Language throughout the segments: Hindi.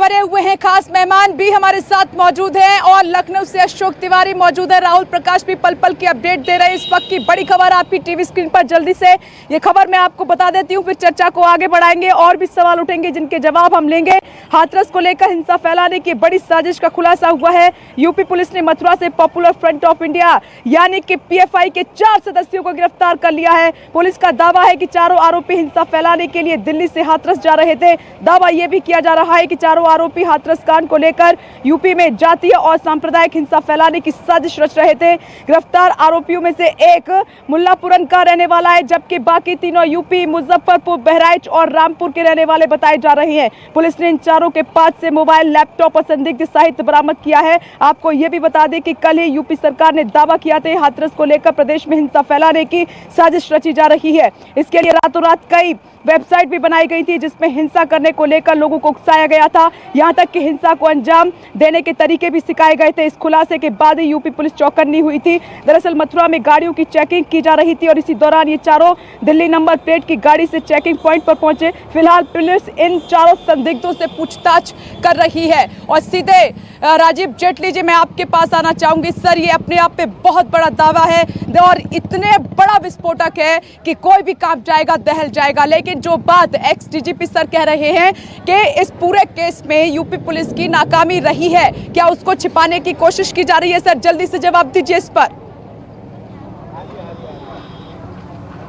बने हुए हैं खास मेहमान भी हमारे साथ मौजूद हैं और लखनऊ से अशोक तिवारी मौजूद है। राहुल प्रकाश भी पल पल की अपडेट दे रहे हैं। इस वक्त की बड़ी खबर आपकी टीवी स्क्रीन पर। जल्दी से ये खबर मैं आपको बता देती हूँ, फिर चर्चा को आगे बढ़ाएंगे और भी सवाल उठेंगे जिनके जवाब हम लेंगे। हाथरस को लेकर हिंसा फैलाने की बड़ी साजिश का खुलासा हुआ है। यूपी पुलिस ने मथुरा से पॉपुलर फ्रंट ऑफ इंडिया यानी कि पीएफआई के 4 सदस्यों को गिरफ्तार कर लिया है। पुलिस का दावा है कि चारों आरोपी हिंसा फैलाने के लिए दिल्ली से हाथरस जा रहे थे। दावा यह भी किया जा रहा है कि चारों आरोपी हाथरस कांड को लेकर यूपी में जातीय और सांप्रदायिक हिंसा फैलाने की साजिश रच रहे थे। गिरफ्तार आरोपियों में से एक मुल्लापुरन का रहने वाला है, जबकि बाकी तीनों यूपी, मुजफ्फरपुर, बहराइच और रामपुर के रहने वाले बताए जा रहे हैं। पुलिस ने इन चारों के पास से मोबाइल, लैपटॉप और संदिग्ध साहित्य बरामद किया है। आपको यह भी बता दें कि कल ही यूपी सरकार ने दावा किया था हाथरस को लेकर प्रदेश में हिंसा फैलाने की साजिश रची जा रही है। इसके लिए रातों रात कई वेबसाइट भी बनाई गई थी जिसमें हिंसा करने को लेकर लोगों को उकसाया गया था। यहां तक कि हिंसा को अंजाम देने के तरीके भी सिखाए गए थे। इस खुलासे के बाद ही यूपी पुलिस चौकन्नी हुई थी। दरअसल मथुरा में गाड़ियों की चेकिंग की जा रही थी और इसी दौरान ये चारों दिल्ली नंबर प्लेट की गाड़ी से चेकिंग पॉइंट पर पहुंचे। फिलहाल पुलिस इन चारों संदिग्धों से पूछताछ कर रही है। और सीधे राजीव जेटली जी, मैं आपके पास आना चाहूंगी। सर, ये अपने आप पे बहुत बड़ा दावा है और इतने बड़ा विस्फोटक है कि कोई भी कांप जाएगा, दहल जाएगा। लेकिन जो बात एक्स डीजीपी सर कह रहे हैं कि इस पूरे केस में यूपी पुलिस की नाकामी रही है, क्या उसको छिपाने की कोशिश की जा रही है? सर, जल्दी से जवाब दीजिए इस पर।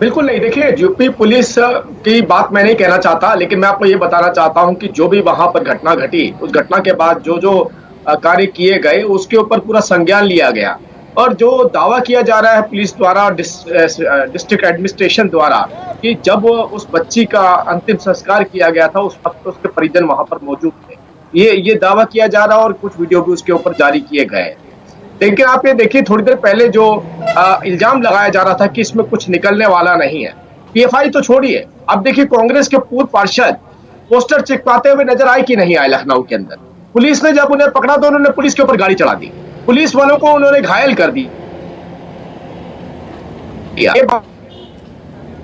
बिल्कुल नहीं, देखिए यूपी पुलिस की बात मैं नहीं कहना चाहता, लेकिन मैं आपको ये बताना चाहता हूं कि जो भी वहां पर घटना घटी, उस घटना के बाद जो जो कार्य किए गए उसके ऊपर पूरा संज्ञान लिया गया। और जो दावा किया जा रहा है पुलिस द्वारा, डिस्ट्रिक्ट एडमिनिस्ट्रेशन द्वारा, कि जब उस बच्ची का अंतिम संस्कार किया गया था उस वक्त उसके परिजन वहां पर मौजूद थे, ये दावा किया जा रहा है और कुछ वीडियो भी उसके ऊपर जारी किए गए। लेकिन आप ये देखिए, थोड़ी देर पहले जो इल्जाम लगाया जा रहा था कि इसमें कुछ निकलने वाला नहीं है, पीएफआई तो छोड़िए, अब देखिए कांग्रेस के पूर्व पार्षद पोस्टर चिपकाते हुए नजर आए कि नहीं आए लखनऊ के अंदर। पुलिस ने जब उन्हें पकड़ा तो उन्होंने पुलिस के ऊपर गाड़ी चढ़ा दी, पुलिस वालों को उन्होंने घायल कर दी।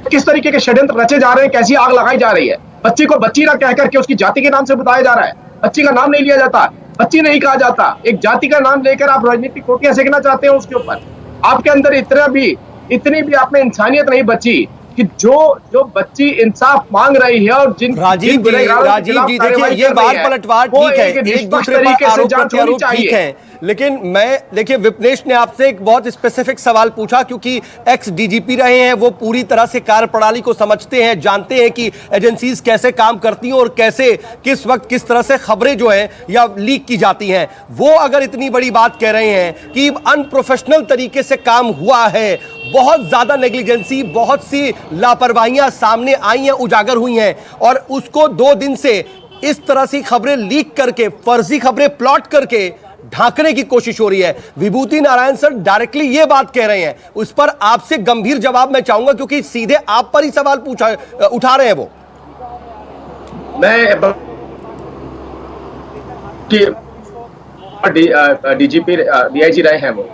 किस तरीके के षड्यंत्र रचे जा रहे हैं, कैसी आग लगाई जा रही है। बच्ची को बच्ची ना कह करके उसकी जाति के नाम से बताया जा रहा है। बच्ची का नाम नहीं लिया जाता, बच्ची नहीं कहा जाता। एक जाति का नाम लेकर आप राजनीतिक कोटियां सेकना चाहते हैं उसके ऊपर। आपके अंदर इतनी भी आप में इंसानियत नहीं बची कि जो बच्ची इंसाफ मांग रही है और जिन राजीव जी देखिए, ये बात पलटवार ठीक है, एक दूसरे पर आरोप प्रत्यारोप ठीक है, लेकिन मैं देखिए विपनेश ने आपसे एक बहुत स्पेसिफिक सवाल पूछा, क्योंकि एक्स डीजीपी रहे हैं, वो पूरी तरह से कार्यप्रणाली को समझते हैं, जानते हैं कि एजेंसीज कैसे काम करती हैं और कैसे किस वक्त किस तरह से खबरें जो हैं या लीक की जाती हैं। वो अगर इतनी बड़ी बात कह रहे हैं कि अनप्रोफेशनल तरीके से काम हुआ है, बहुत ज्यादा नेग्लिजेंसी, बहुत सी लापरवाहियां सामने आई हैं, उजागर हुई हैं, और उसको 2 दिन से इस तरह से खबरें लीक करके, फर्जी खबरें प्लॉट करके ढांकने की कोशिश हो रही है। विभूति नारायण सर डायरेक्टली ये बात कह रहे हैं, उस पर आपसे गंभीर जवाब मैं चाहूंगा, क्योंकि सीधे आप पर ही सवाल उठा रहे हैं वो। मैं डीजीपी डीआईजी रहे हैं वो,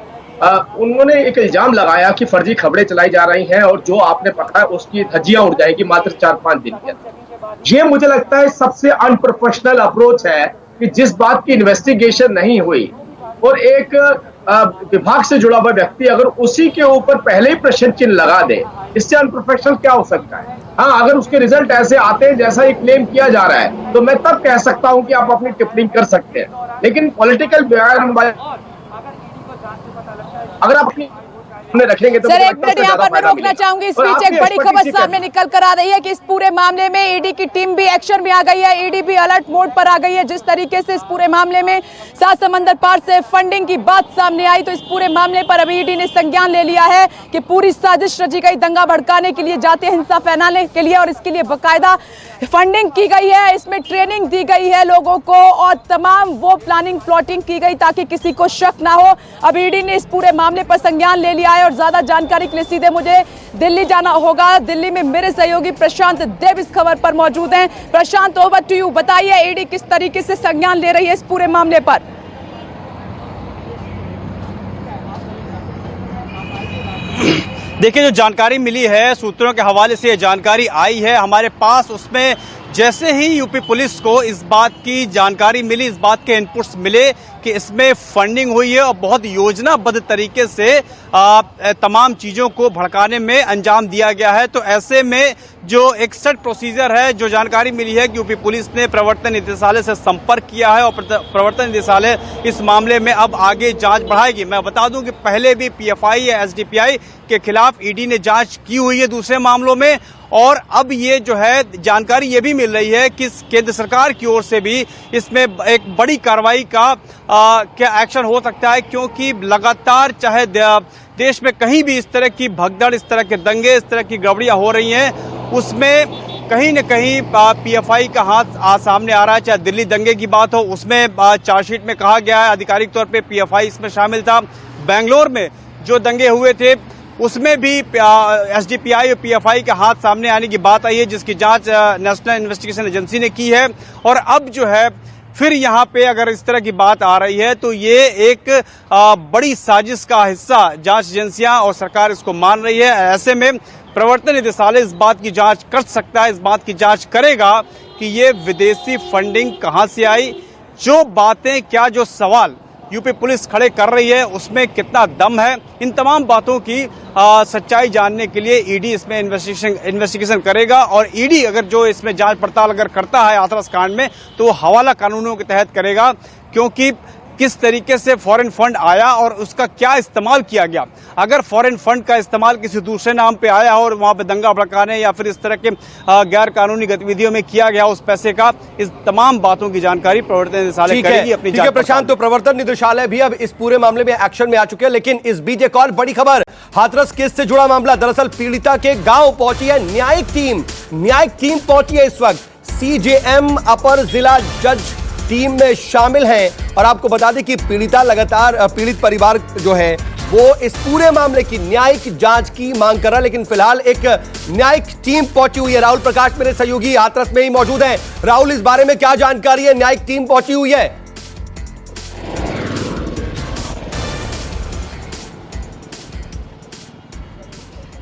उन्होंने एक इल्जाम लगाया कि फर्जी खबरें चलाई जा रही हैं और जो आपने पकड़ा उसकी धज्जियां उड़ जाएगी मात्र 4-5 दिन के अंदर। ये मुझे लगता है सबसे अनप्रोफेशनल अप्रोच है कि जिस बात की इन्वेस्टिगेशन नहीं हुई और एक विभाग से जुड़ा हुआ व्यक्ति अगर उसी के ऊपर पहले ही प्रश्न चिन्ह लगा दे, इससे अनप्रोफेशनल क्या हो सकता है। हाँ, अगर उसके रिजल्ट ऐसे आते हैं जैसा ही क्लेम किया जा रहा है तो मैं तब कह सकता हूं कि आप अपनी टिप्पणी कर सकते हैं, लेकिन पॉलिटिकल बयान अगर आप अपनी रखेंगे तो। सर, एक मिनट यहाँ पर मैं रोकना चाहूंगी। इस बीच एक बड़ी खबर सामने निकल कर आ रही है कि इस पूरे मामले में ईडी की टीम भी एक्शन में आ गई है, ईडी भी अलर्ट मोड पर आ गई है। जिस तरीके से इस पूरे मामले में 7 समंदर पार से फंडिंग की बात सामने आई, तो इस पूरे मामले पर अभी ईडी ने संज्ञान ले लिया है कि पूरी साजिश रची गई दंगा भड़काने के लिए, जातीय हिंसा फैलाने के लिए, और इसके लिए बाकायदा फंडिंग की गई है, इसमें ट्रेनिंग दी गई है लोगों को और तमाम वो प्लानिंग प्लॉटिंग की गई ताकि किसी को शक ना हो। अब ईडी ने इस पूरे मामले पर संज्ञान ले लिया है और ज्यादा जानकारी के लिए सीधे मुझे दिल्ली जाना होगा। दिल्ली में मेरे सहयोगी प्रशांत देव इस खबर पर मौजूद हैं। प्रशांत, ओवर टू यू। बताइए ईडी किस तरीके से संज्ञान ले रही है इस पूरे मामले पर? देखिए, जो जानकारी मिली है सूत्रों के हवाले से जानकारी आई है हमारे पास, उसमें जैसे ही यूपी पुलिस को इस बात की जानकारी मिली, इस बात के इनपुट्स मिले कि इसमें फंडिंग हुई है और बहुत योजनाबद्ध तरीके से तमाम चीज़ों को भड़काने में अंजाम दिया गया है, तो ऐसे में जो एक सेट प्रोसीजर है, जो जानकारी मिली है कि यूपी पुलिस ने प्रवर्तन निदेशालय से संपर्क किया है और प्रवर्तन निदेशालय इस मामले में अब आगे जांच बढ़ाएगी। मैं बता दूं कि पहले भी पीएफआई या एसडीपीआई के खिलाफ ईडी ने जांच की हुई है दूसरे मामलों में, और अब ये जो है जानकारी ये भी मिल रही है कि केंद्र सरकार की ओर से भी इसमें एक बड़ी कार्रवाई का क्या एक्शन हो सकता है, क्योंकि लगातार चाहे देश में कहीं भी इस तरह की भगदड़, इस तरह के दंगे, इस तरह की गड़बड़ियां हो रही हैं, उसमें कहीं न कहीं पीएफआई का हाथ सामने आ रहा है। चाहे दिल्ली दंगे की बात हो, उसमें चार्जशीट में कहा गया है आधिकारिक तौर पे पीएफआई इसमें शामिल था। बेंगलोर में जो दंगे हुए थे उसमें भी एसडीपीआई और पीएफआई के हाथ सामने आने की बात आई है, जिसकी जांच नेशनल इन्वेस्टिगेशन एजेंसी ने की है। और अब जो है फिर यहाँ पे अगर इस तरह की बात आ रही है तो ये एक बड़ी साजिश का हिस्सा जांच एजेंसियां और सरकार इसको मान रही है। ऐसे में प्रवर्तन निदेशालय इस बात की जांच कर सकता है, इस बात की जांच करेगा कि ये विदेशी फंडिंग कहां से आई, जो बातें, क्या जो सवाल यूपी पुलिस खड़े कर रही है उसमें कितना दम है। इन तमाम बातों की सच्चाई जानने के लिए ईडी इसमें इन्वेस्टिगेशन करेगा, और ईडी अगर जो इसमें जांच पड़ताल अगर करता है हाथरस कांड में तो वो हवाला कानूनों के तहत करेगा, क्योंकि किस तरीके से फॉरेन फंड आया और उसका क्या इस्तेमाल किया गया। अगर फॉरेन फंड का इस्तेमाल किसी दूसरे नाम पे आया और वहां पे दंगा भड़काने या फिर इस तरह के गैर कानूनी गतिविधियों में किया गया उस पैसे का, इस तमाम बातों की जानकारी प्रवर्तन निदेशालय करेगी अपनी जांच। प्रशांत, तो प्रवर्तन निदेशालय भी अब इस पूरे मामले में एक्शन में आ चुके हैं, लेकिन इस बीच एक और बड़ी खबर, हाथरस केस से जुड़ा मामला। दरअसल पीड़िता के गांव पहुंची है न्यायिक टीम पहुंची है इस वक्त। सीजेएम अपर जिला जज टीम में शामिल हैं, और आपको बता दें कि पीड़ित परिवार जो है वो इस पूरे मामले की न्यायिक जांच की मांग कर रहा है, लेकिन फिलहाल एक न्यायिक टीम पहुंची हुई है। राहुल प्रकाश मेरे सहयोगी हाथरस में ही मौजूद हैं। राहुल, इस बारे में क्या जानकारी है? न्यायिक टीम पहुंची हुई है।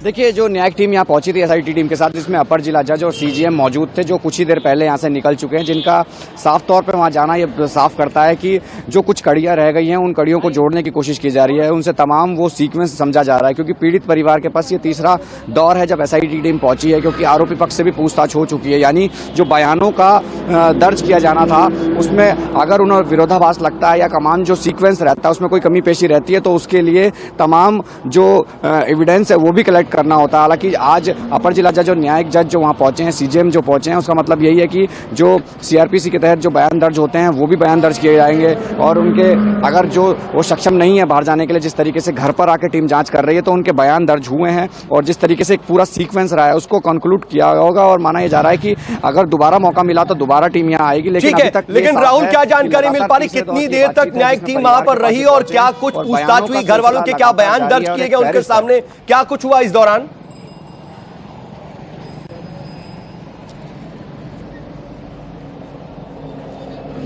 देखिए, जो न्यायिक टीम यहाँ पहुंची थी एसआईटी टीम के साथ, जिसमें अपर जिला जज और सीजीएम मौजूद थे, जो कुछ ही देर पहले यहाँ से निकल चुके हैं, जिनका साफ तौर पे वहाँ जाना ये साफ करता है कि जो कुछ कड़ियाँ रह गई हैं उन कड़ियों को जोड़ने की कोशिश की जा रही है, उनसे तमाम वो सीक्वेंस समझा जा रहा है, क्योंकि पीड़ित परिवार के पास ये तीसरा दौर है जब एसआईटी टीम पहुंची है, क्योंकि आरोपी पक्ष से भी पूछताछ हो चुकी है। यानी जो बयानों का दर्ज किया जाना था उसमें अगर उन्हें विरोधाभास लगता है या तमाम जो सीक्वेंस रहता है उसमें कोई कमी पेशी रहती है, तो उसके लिए तमाम जो एविडेंस है वो भी कलेक्ट करना होता है। हालांकि आज अपर जिला जज और न्यायिक जज जो वहां पहुंचे हैं, सीजेएम जो पहुंचे हैं, उसका मतलब यही है कि जो सीआरपीसी के तहत जो बयान दर्ज होते हैं वो भी बयान दर्ज किए जाएंगे, और उनके अगर जो वो सक्षम नहीं है बाहर जाने के लिए, जिस तरीके से घर पर आके टीम जांच कर रही है, तो उनके बयान दर्ज हुए हैं, और जिस तरीके से एक पूरा सीक्वेंस रहा है उसको कंक्लूड किया होगा, और माना यह जा रहा है कि अगर दोबारा मौका मिला तो दोबारा टीम यहाँ आएगी। लेकिन राहुल, क्या जानकारी मिल पा रही, कितनी देर तक न्यायिक टीम वहां पर रही और क्या कुछ पूछताछ हुई, घर वालों के क्या बयान दर्ज किए गए उनके सामने, क्या कुछ हुआ इस दौरान?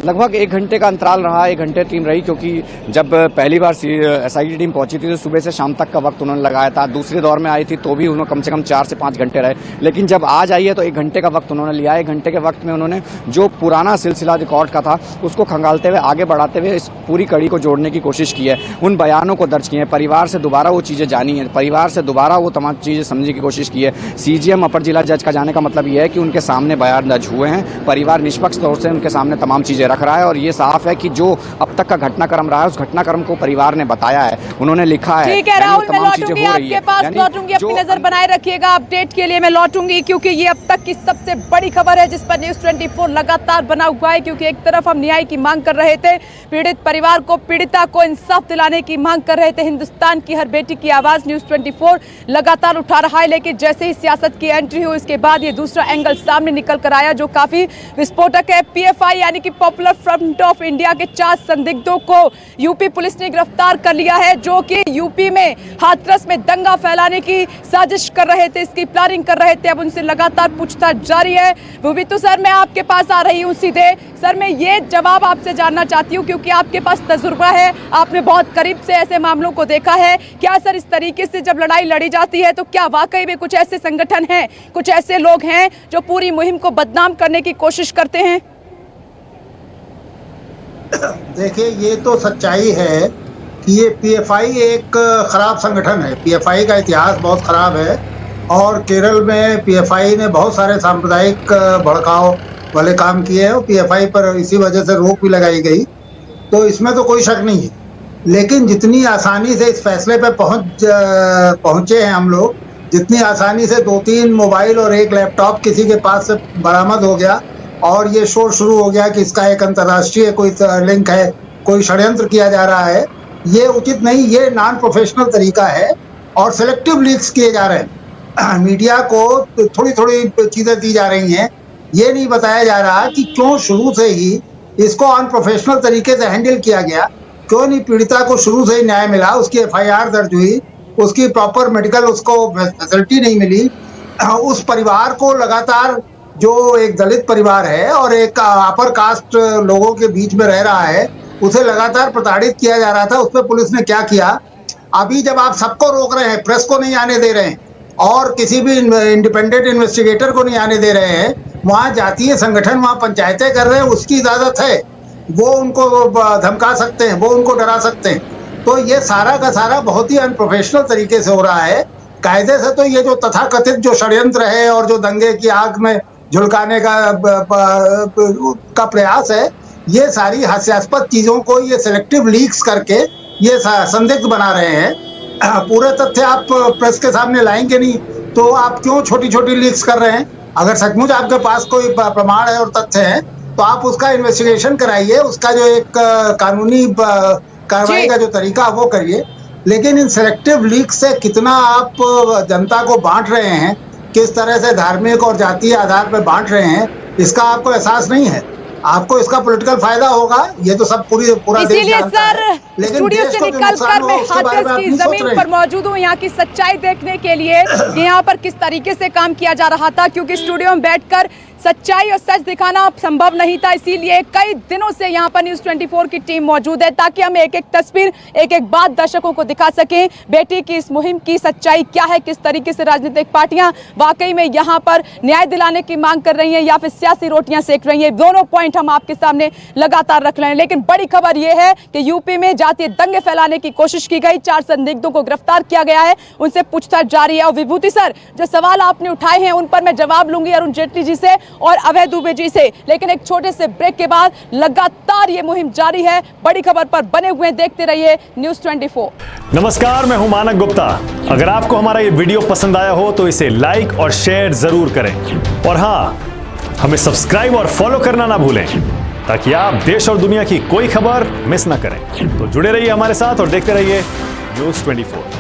लगभग 1 घंटे का अंतराल रहा, 1 घंटे टीम रही, क्योंकि जब पहली बार एसआईटी टीम पहुंची थी तो सुबह से शाम तक का वक्त उन्होंने लगाया था। दूसरे दौर में आई थी तो भी उन्होंने कम से कम 4 से 5 घंटे रहे, लेकिन जब आज आई है तो 1 घंटे का वक्त उन्होंने लिया है। 1 घंटे के वक्त में उन्होंने जो पुराना सिलसिला रिकॉर्ड का था उसको खंगालते हुए, आगे बढ़ाते हुए इस पूरी कड़ी को जोड़ने की कोशिश की है, उन बयानों को दर्ज किए हैं, परिवार से दोबारा वो चीज़ें जानी है, परिवार से दोबारा वो तमाम चीज़ें समझने की कोशिश की है। सीजीएम अपर जिला जज का जाने का मतलब यह है कि उनके सामने बयान दर्ज हुए हैं, परिवार निष्पक्ष तौर से उनके सामने तमाम चीज़ें रख रहा है, और ये साफ है कि जो अब तक का घटनाक्रम रहा है उस घटनाक्रम को परिवार ने बताया है, उन्होंने लिखा है। ठीक है राहुल, मैं लौटूंगी आपके पास, लौटूंगी, अपनी नजर बनाए रखिएगा, अपडेट के लिए मैं लौटूंगी, क्योंकि ये अब तक की सबसे बड़ी खबर है जिस पर न्यूज़ 24 लगातार बना हुआ है। क्योंकि एक तरफ हम न्याय की मांग कर रहे थे, पीड़ित परिवार को, पीड़िता को इंसाफ दिलाने की मांग कर रहे थे, हिंदुस्तान की हर बेटी की आवाज न्यूज़ 24 लगातार उठा रहा है, लेकिन जैसे ही सियासत की एंट्री हुई उसके बाद ये दूसरा एंगल सामने निकल कर आया जो काफी विस्फोटक है। पीएफआई यानी कि पॉपुलर फ्रंट ऑफ इंडिया के 4 संदिग्धों को यूपी पुलिस ने गिरफ्तार कर लिया है, जो कि यूपी में हाथरस में दंगा फैलाने की साजिश कर रहे थे, इसकी प्लानिंग कर रहे थे। अब उनसे लगातार पूछताछ जारी है। बुबितु सर, मैं आपके पास आ रही हूँ सीधे। सर, मैं ये जवाब आपसे जानना चाहती हूँ क्योंकि आपके पास तजुर्बा है, आपने बहुत करीब से ऐसे मामलों को देखा है। क्या सर इस तरीके से जब लड़ाई लड़ी जाती है तो क्या वाकई में कुछ ऐसे संगठन हैं, कुछ ऐसे लोग हैं जो पूरी मुहिम को बदनाम करने की कोशिश करते हैं? देखिए, ये तो सच्चाई है कि ये पीएफआई एक खराब संगठन है। पीएफआई का इतिहास बहुत खराब है और केरल में पीएफआई ने बहुत सारे सांप्रदायिक भड़काव वाले काम किए हैं और पीएफआई पर इसी वजह से रोक भी लगाई गई, तो इसमें तो कोई शक नहीं है। लेकिन जितनी आसानी से इस फैसले पे पहुंचे हैं हम लोग, जितनी आसानी से 2-3 मोबाइल और 1 लैपटॉप किसी के पास से बरामद हो गया और ये शोर शुरू हो गया कि इसका एक अंतर्राष्ट्रीय कोई लिंक है, कोई षड्यंत्र किया जा रहा है, ये उचित नहीं। ये नॉन प्रोफेशनल तरीका है और सिलेक्टिव लीक्स किए जा रहे हैं। मीडिया को थोड़ी थोड़ी चीज़ें दी जा रही हैं, ये नहीं बताया जा रहा कि क्यों शुरू से ही इसको अनप्रोफेशनल तरीके से हैंडल किया गया, क्यों नहीं पीड़िता को शुरू से ही न्याय मिला, उसकी एफआईआर दर्ज हुई, उसकी प्रॉपर मेडिकल उसको फैसिलिटी नहीं मिली। उस परिवार को लगातार, जो एक दलित परिवार है और एक अपर कास्ट लोगों के बीच में रह रहा है, उसे लगातार प्रताड़ित किया जा रहा था। उस पर पुलिस ने क्या किया? अभी जब आप सबको रोक रहे हैं, प्रेस को नहीं आने दे रहे हैं और किसी भी इंडिपेंडेंट इन्वेस्टिगेटर को नहीं आने दे रहे हैं, वहाँ जातीय संगठन वहाँ पंचायतें कर रहे हैं, उसकी इजाजत है, वो उनको धमका सकते हैं, वो उनको डरा सकते हैं। तो ये सारा का सारा बहुत ही अनप्रोफेशनल तरीके से हो रहा है। कायदे से तो ये जो तथाकथित जो षड्यंत्र है और जो दंगे की आग में झुलकाने का प्रयास है, ये सारी हास्यास्पद चीजों को ये सिलेक्टिव लीक्स करके ये संदिग्ध बना रहे हैं। पूरे तथ्य आप प्रेस के सामने लाएंगे नहीं तो आप क्यों छोटी छोटी लीक्स कर रहे हैं? अगर सचमुच आपके पास कोई प्रमाण है और तथ्य है तो आप उसका इन्वेस्टिगेशन कराइए, उसका जो एक कानूनी कार्रवाई का जो तरीका वो करिए। लेकिन इन सिलेक्टिव लीक से कितना आप जनता को बांट रहे हैं, किस तरह से धार्मिक और जातीय आधार पर बांट रहे हैं, इसका आपको एहसास नहीं है। आपको इसका पॉलिटिकल फायदा होगा, ये तो सब पूरा देश जानता है। लेकिन स्टूडियो से निकलकर मैं हाथरस की जमीन पर मौजूद हूँ, यहाँ की सच्चाई देखने के लिए कि यहाँ पर किस तरीके से काम किया जा रहा था, क्योंकि स्टूडियो में बैठकर सच्चाई और सच दिखाना संभव नहीं था। इसीलिए कई दिनों से यहाँ पर न्यूज़ 24 की टीम मौजूद है ताकि हम एक एक तस्वीर, एक एक बात दर्शकों को दिखा सकें। बेटी की इस मुहिम की सच्चाई क्या है, किस तरीके से राजनीतिक पार्टियां वाकई में यहाँ पर न्याय दिलाने की मांग कर रही हैं या फिर सियासी रोटियां सेक रही हैं। दोनों पॉइंट हम आपके सामने लगातार रख रहे हैं। लेकिन बड़ी खबर यह है कि यूपी में जातीय दंगे फैलाने की कोशिश की गई, 4 संदिग्धों को गिरफ्तार किया गया है, उनसे पूछताछ जारी है। और विभूति सर, जो सवाल आपने उठाए हैं उन पर मैं जवाब लूंगी अरुण जेटली जी से और अभय दुबे जी से, लेकिन एक छोटे से ब्रेक के बाद लगातार ये मुहिम जारी है। बड़ी खबर पर बने हुए देखते रहिए न्यूज़ 24। नमस्कार, मैं हूं मानक गुप्ता। अगर आपको हमारा ये वीडियो पसंद आया हो तो इसे लाइक और शेयर जरूर करें और हाँ, हमें सब्सक्राइब और फॉलो करना ना भूलें ताकि आप देश और दुनिया की कोई खबर मिस ना करें। तो जुड़े रहिए हमारे साथ और देखते रहिए न्यूज़ 24।